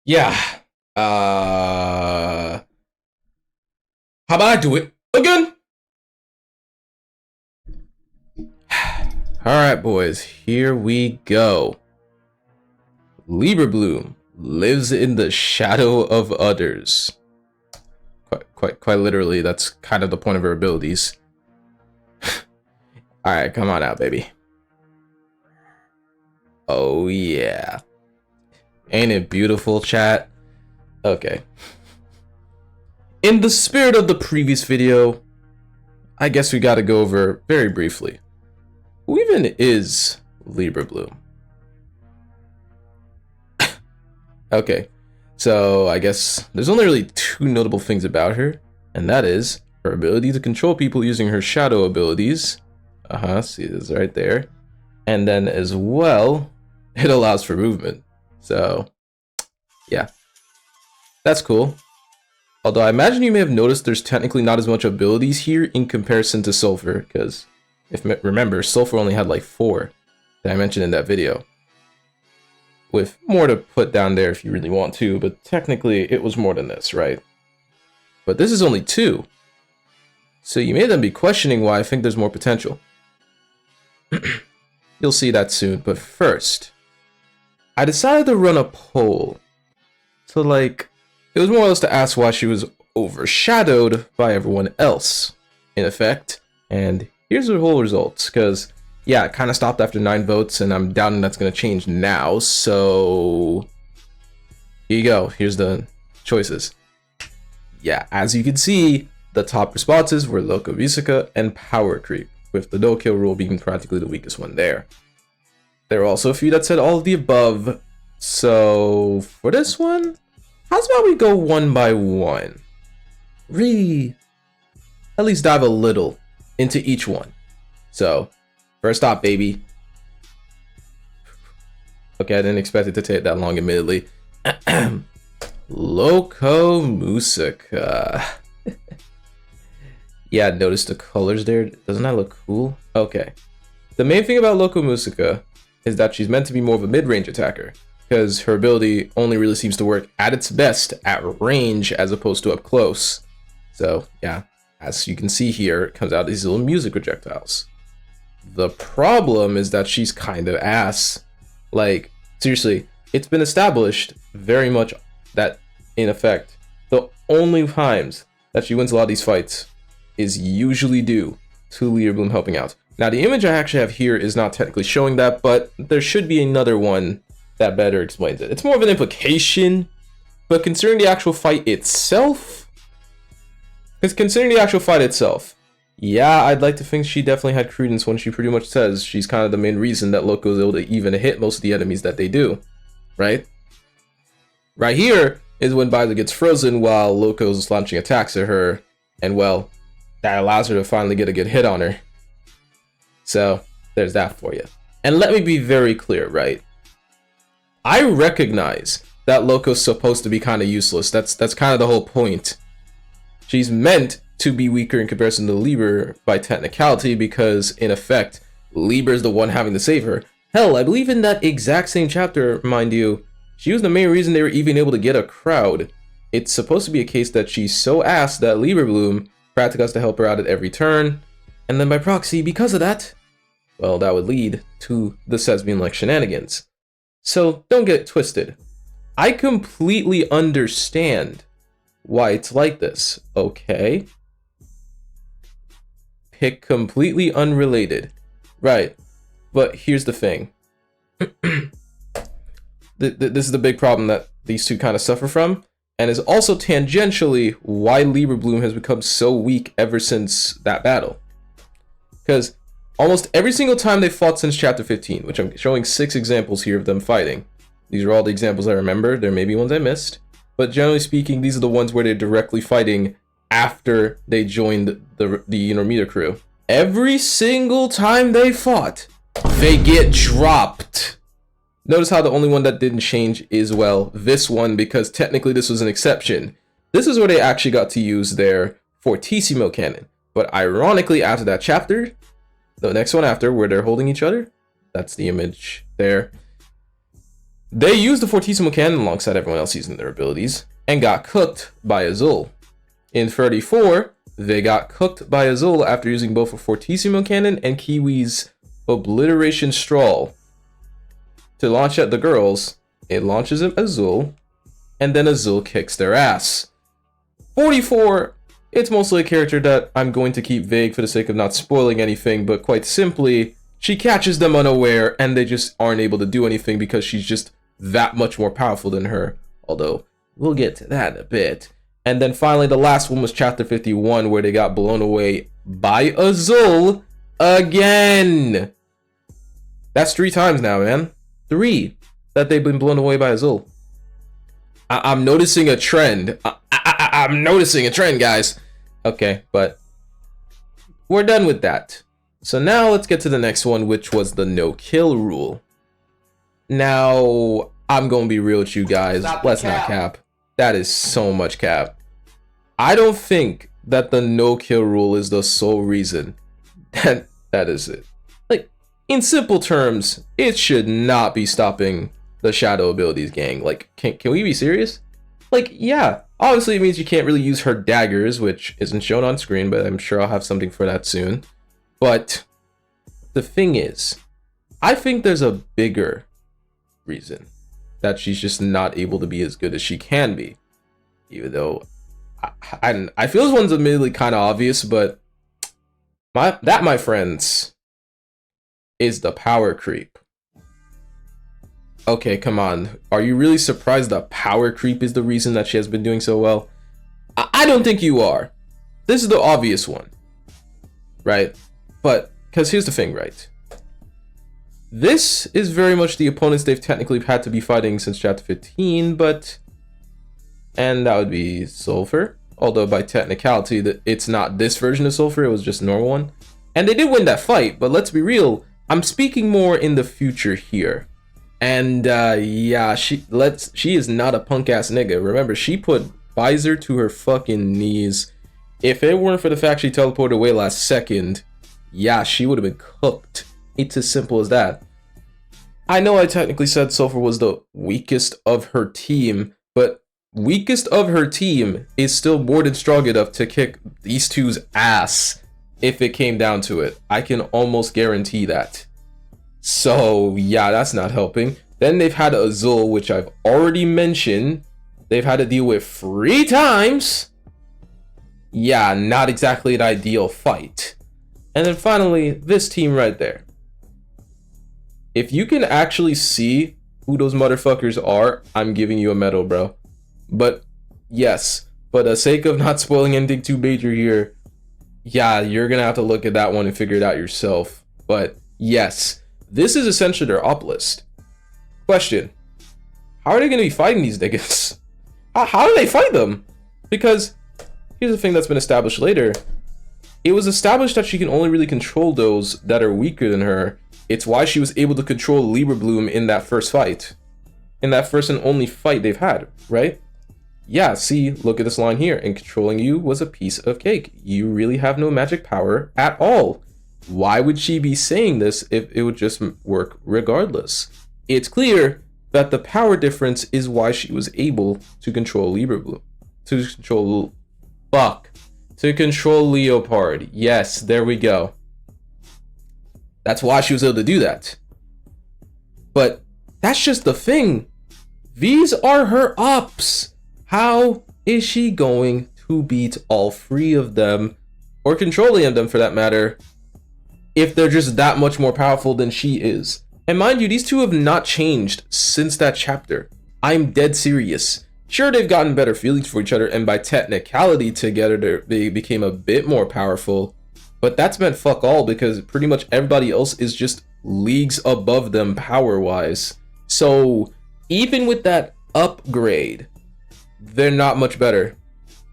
Yeah. How about I do it again? All right, boys, here we go. Leberblume lives in the shadow of others. Quite literally, that's kind of the point of her abilities. All right, come on out, baby. Oh yeah. Ain't it beautiful, chat? Okay. In the spirit of the previous video, I guess we gotta go over very briefly. Who even is Leberblume? Okay, so I guess there's only really two notable things about her, and that is her ability to control people using her shadow abilities. See this right there. And then as well, it allows for movement. So, yeah, that's cool. Although I imagine you may have noticed there's technically not as much abilities here in comparison to Sulfur, because if remember, Sulfur only had like 4 that I mentioned in that video. With more to put down there if you really want to, but technically it was more than this, right? But this is only 2. So you may then be questioning why I think there's more potential. You'll see that soon, but first, I decided to run a poll. So like, it was more or less to ask why she was overshadowed by everyone else, in effect. And here's the whole results, because yeah, it kind of stopped after 9 votes, and I'm doubting that's going to change now, so here you go. Here's the choices. Yeah, as you can see, the top responses were Loco Musica and Power Creep, with the no-kill rule being practically the weakest one there. There were also a few that said all of the above, so for this one, how's about we go one by one? At least dive a little into each one. So, first off, baby. Okay, I didn't expect it to take that long, admittedly. Loco Musica. Yeah, notice the colors there. Doesn't that look cool? Okay. The main thing about Loco Musica is that she's meant to be more of a mid-range attacker, because her ability only really seems to work at its best at range as opposed to up close. So, yeah, as you can see here, it comes out these little music projectiles. The problem is that she's kind of ass. Like, seriously, it's been established very much that, in effect, the only times that she wins a lot of these fights is usually due to Leberblume helping out. Now, the image I actually have here is not technically showing that, but there should be another one that better explains it. It's more of an implication, but considering the actual fight itself, yeah, I'd like to think she definitely had credence when she pretty much says she's kind of the main reason that Loco is able to even hit most of the enemies that they do, right? Right here is when Biza gets frozen while Loco's launching attacks at her, and well, that allows her to finally get a good hit on her. So, there's that for you. And let me be very clear, right? I recognize that Loco's supposed to be kind of useless. That's kind of the whole point. She's meant to be weaker in comparison to Leber by technicality because, in effect, Leber's the one having to save her. Hell, I believe in that exact same chapter, mind you, she was the main reason they were even able to get a crowd. It's supposed to be a case that she's so ass that Leberblume practically has to help her out at every turn, and then by proxy, because of that, well, that would lead to the sets being like shenanigans. So don't get it twisted. I completely understand why it's like this, okay? Pick completely unrelated. Right, but here's the thing. This is the big problem that these two kind of suffer from, and is also tangentially why Leberblume has become so weak ever since that battle. Because almost every single time they fought since chapter 15, which I'm showing 6 examples here of them fighting. These are all the examples I remember. There may be ones I missed. But generally speaking, these are the ones where they're directly fighting after they joined the intermediate crew. Every single time they fought, they get dropped. Notice how the only one that didn't change is, well, this one, because technically this was an exception. This is where they actually got to use their Fortissimo cannon. But ironically, after that chapter, the next one after, where they're holding each other, that's the image there. They used the Fortissimo Cannon alongside everyone else using their abilities and got cooked by Azul. In 34, they got cooked by Azul after using both a Fortissimo Cannon and Kiwi's Obliteration Straw to launch at the girls. It launches at Azul, and then Azul kicks their ass. 44, it's mostly a character that I'm going to keep vague for the sake of not spoiling anything, but quite simply, she catches them unaware and they just aren't able to do anything because she's just that much more powerful than her. Although, we'll get to that in a bit. And then finally, the last one was Chapter 51, where they got blown away by Azul again. That's 3 times now, man. 3 that they've been blown away by Azul. I'm noticing a trend. I'm noticing a trend, guys. Okay, but we're done with that. So now let's get to the next one, which was the no-kill rule. Now, I'm going to be real with you guys. Let's not cap. That is so much cap. I don't think that the no-kill rule is the sole reason that is it. Like, in simple terms, it should not be stopping the shadow abilities gang. Like, can we be serious? Like, yeah, obviously it means you can't really use her daggers, which isn't shown on screen, but I'm sure I'll have something for that soon. But the thing is, I think there's a bigger reason that she's just not able to be as good as she can be. Even though I feel this one's admittedly kind of obvious, but my friends, is the power creep. Okay, come on. Are you really surprised that power creep is the reason that she has been doing so well? I don't think you are. This is the obvious one, right? But, because here's the thing, right? This is very much the opponents they've technically had to be fighting since Chapter 15, but... And that would be Sulfur. Although by technicality, it's not this version of Sulfur, it was just a normal one. And they did win that fight, but let's be real, I'm speaking more in the future here. And yeah, she is not a punk ass nigga. Remember, she put Visor to her fucking knees. If it weren't for the fact she teleported away last second, yeah, she would have been cooked. It's as simple as that. I know I technically said Sulfur was the weakest of her team, but weakest of her team is still more than strong enough to kick these two's ass if it came down to it. I can almost guarantee that. So yeah, that's not helping. Then they've had Azul, which I've already mentioned. They've had to deal with 3 times. Yeah, not exactly an ideal fight. And then finally, this team right there. If you can actually see who those motherfuckers are, I'm giving you a medal, bro. But yes, for the sake of not spoiling anything too major here, yeah, you're gonna have to look at that one and figure it out yourself. But yes, this is essentially their op list. Question: how are they gonna be fighting these niggas? How do they fight them? Because here's the thing that's been established later. It was established that she can only really control those that are weaker than her. It's why she was able to control Leberblume in that first fight. In that first and only fight they've had, right? Yeah, see, look at this line here. And controlling you was a piece of cake. You really have no magic power at all. Why would she be saying this if it would just work regardless? It's clear that the power difference is why she was able to control Leberblume. To control Leopard. Yes, there we go. That's why she was able to do that. But that's just the thing. These are her ops. How is she going to beat all 3 of them, or control any of them for that matter, if they're just that much more powerful than she is? And mind you, these 2 have not changed since that chapter. I'm dead serious. Sure, they've gotten better feelings for each other, and by technicality together, they became a bit more powerful. But that's meant fuck all, because pretty much everybody else is just leagues above them power-wise. So even with that upgrade, they're not much better.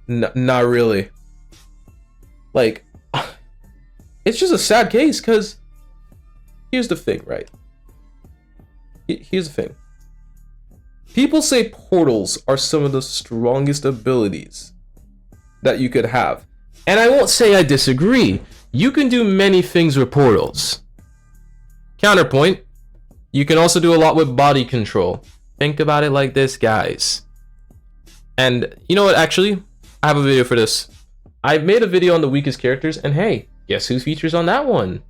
Not really. Like, it's just a sad case, because here's the thing, right? Here's the thing. People say portals are some of the strongest abilities that you could have. And I won't say I disagree. You can do many things with portals. Counterpoint, you can also do a lot with body control. Think about it like this, guys. And you know what? Actually, I have a video for this. I made a video on the weakest characters, and hey, guess who features on that one?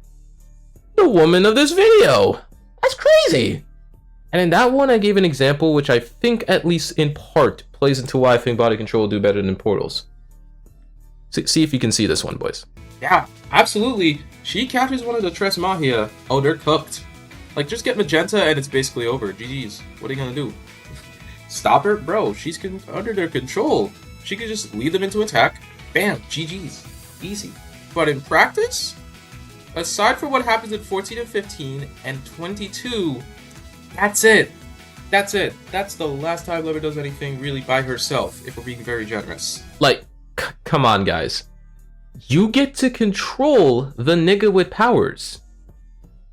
The woman of this video. That's crazy. And in that one, I gave an example which I think, at least in part, plays into why I think body control will do better than portals. See if you can see this one, boys. Yeah, absolutely. She captures one of the Tres Magia. Oh, they're cooked. Like, just get Magenta and it's basically over. GG's. What are you gonna do? Stop her? Bro, she's under their control. She could just lead them into attack. Bam, GG's. Easy. But in practice, aside from what happens in 14 and 15 and 22, that's it. That's it. That's the last time Leber does anything really by herself, if we're being very generous. Like, come on, guys. You get to control the nigga with powers.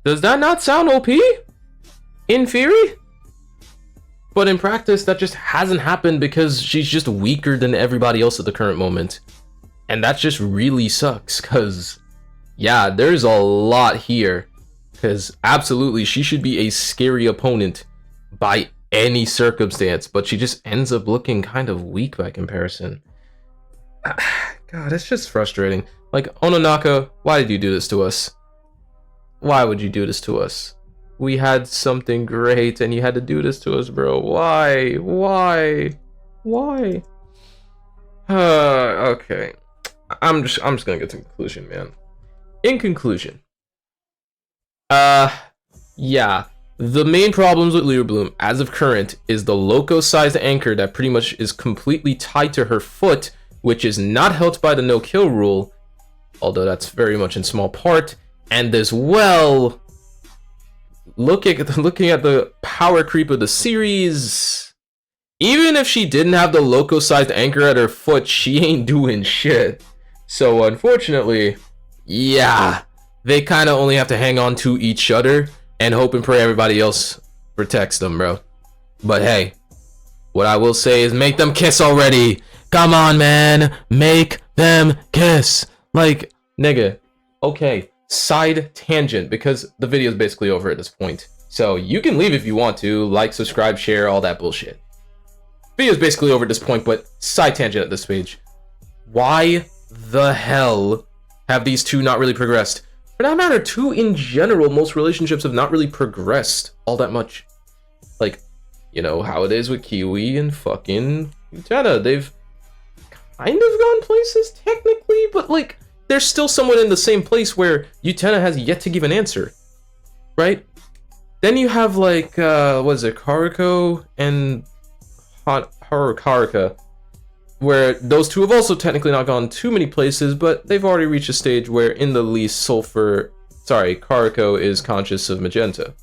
Does that not sound OP? In theory? But in practice, that just hasn't happened because she's just weaker than everybody else at the current moment. And that just really sucks, because, yeah, there's a lot here. Because absolutely, she should be a scary opponent by any circumstance, but she just ends up looking kind of weak by comparison. God, it's just frustrating. Like, Ononaka, why did you do this to us? Why would you do this to us? We had something great and you had to do this to us, bro. Why? Why? Why? Okay. I'm just gonna get to conclusion, man. In conclusion, yeah, the main problems with Leberblume as of current is the loco-sized anchor that pretty much is completely tied to her foot, which is not helped by the no-kill rule, although that's very much in small part. And as well, looking at the power creep of the series, even if she didn't have the loco-sized anchor at her foot, she ain't doing shit. So unfortunately, yeah, they kind of only have to hang on to each other and hope and pray everybody else protects them, bro. But hey, what I will say is make them kiss already. Come on, man. Make them kiss. Like, nigga. Okay, side tangent, because the video is basically over at this point. So you can leave if you want to. Like, subscribe, share, all that bullshit. Video is basically over at this point, but side tangent at this page. Why the hell have these two not really progressed? For that matter, two in general, most relationships have not really progressed all that much. Like, you know how it is with Kiwi and fucking Utena. They've kind of gone places technically, but like, there's still someone in the same place where Utena has yet to give an answer, right? Then you have like, what is it, Kariko and Haruka, where those two have also technically not gone too many places, but they've already reached a stage where in the least Kariko is conscious of Magenta.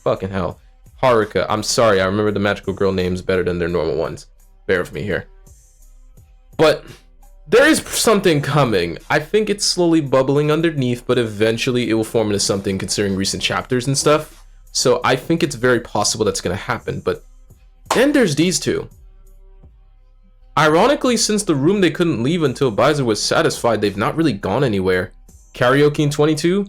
Fucking hell. Haruka, I'm sorry, I remember the magical girl names better than their normal ones. Bear with me here. But there is something coming. I think it's slowly bubbling underneath, but eventually it will form into something considering recent chapters and stuff. So I think it's very possible that's going to happen. But then there's these two. Ironically, since the room they couldn't leave until Baiser was satisfied, they've not really gone anywhere. Karaoke in 22?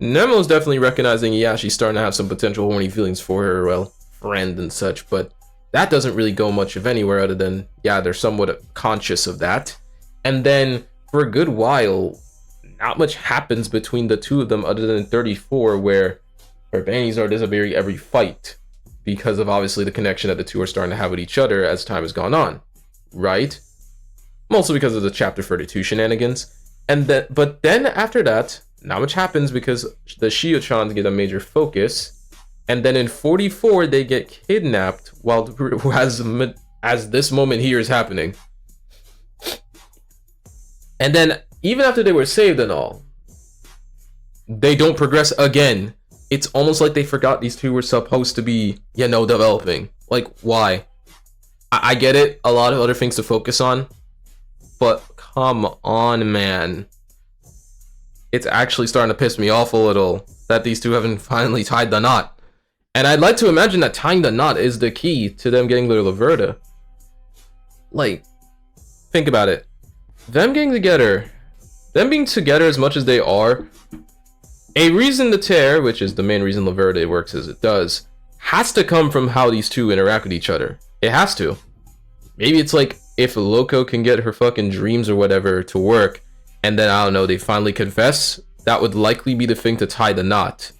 Nemo's definitely recognizing, yeah, she's starting to have some potential horny feelings for her, well, friend and such, but that doesn't really go much of anywhere other than, yeah, they're somewhat conscious of that. And then, for a good while, not much happens between the two of them other than 34, where Urbani's are disappearing every fight, because of obviously the connection that the two are starting to have with each other as time has gone on. Right? Mostly because of the chapter 32 shenanigans. And then, but then after that, not much happens because the Shio-chans get a major focus. And then in 44, they get kidnapped while as this moment here is happening. And then even after they were saved and all, they don't progress again. It's almost like they forgot these two were supposed to be, you know, developing. Like, why? I get it, a lot of other things to focus on, but come on, man. It's actually starting to piss me off a little that these two haven't finally tied the knot. And I'd like to imagine that tying the knot is the key to them getting their Laverta. Like, think about it. Them getting together, them being together as much as they are, a reason to tear, which is the main reason Laverta works as it does, has to come from how these two interact with each other. It has to. Maybe it's like if Loco can get her fucking dreams or whatever to work, and then I don't know, they finally confess, that would likely be the thing to tie the knot.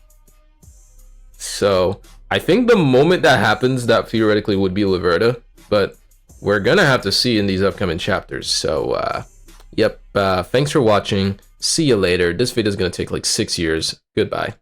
So I think the moment that happens, that theoretically would be Laverta, but we're gonna have to see in these upcoming chapters. So yep, thanks for watching. See you later. This video is gonna take like 6 years. Goodbye.